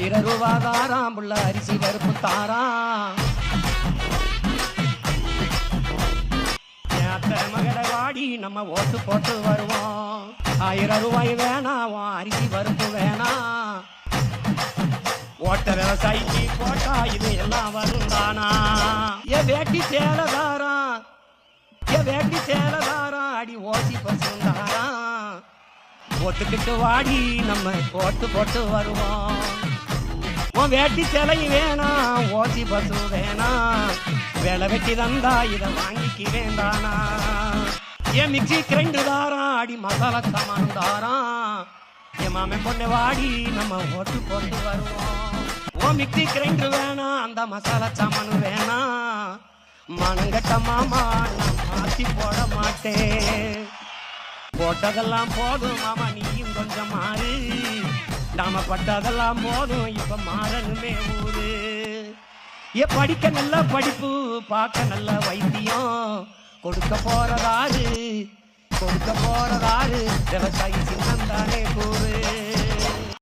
1000 ரூபா தாராம் புள்ள அரிசி பருப்பு தாராம். மகட வாடி நம்ம ஓட்டு போட்டு வருவோம். 1000 ரூபாய் வேணாம் அரிசி பருப்பு வேணாம். ஓட்ட விவசாயிக்கு போட்டா இது எல்லாம் வருந்தானா? வேட்டி சேலதாரம் வேட்டி சேலதாரம் அடி ஓசி பசுந்தாராம். ஓட்டுக்கிட்டு வாடி நம்ம ஓட்டு போட்டு வருவோம். உன் வேட்டி சேலை வேணாம் ஓசி பசு வேணாம். வேலை வெட்டி தந்தா இதை வாங்கிக்க வேண்டானா? என் மிக்சி கிரைண்டர் தாராம் அடி மசாலா சாமான் தாராம். என் மாமன் பொண்ணு வாடி நம்ம ஓட்டு போட்டு வருவோம். ஓ மிக்சி கிரைண்டர் வேணாம் அந்த மசாலா சாமான் வேணாம். மனங்கட்ட மாமா நான் மாத்தி போட மாட்டேன். போட்டதெல்லாம் போதும் மாமா நீயும் கொஞ்சம் மாறு. நாம பட்டதெல்லாம் போதும் இப்ப மாறணுமே ஊரு. படிக்க நல்ல படிப்பு பார்க்க நல்ல வைத்தியம். கொடுக்க போறதாரு விவசாயி சின்னம் தானே கூறு.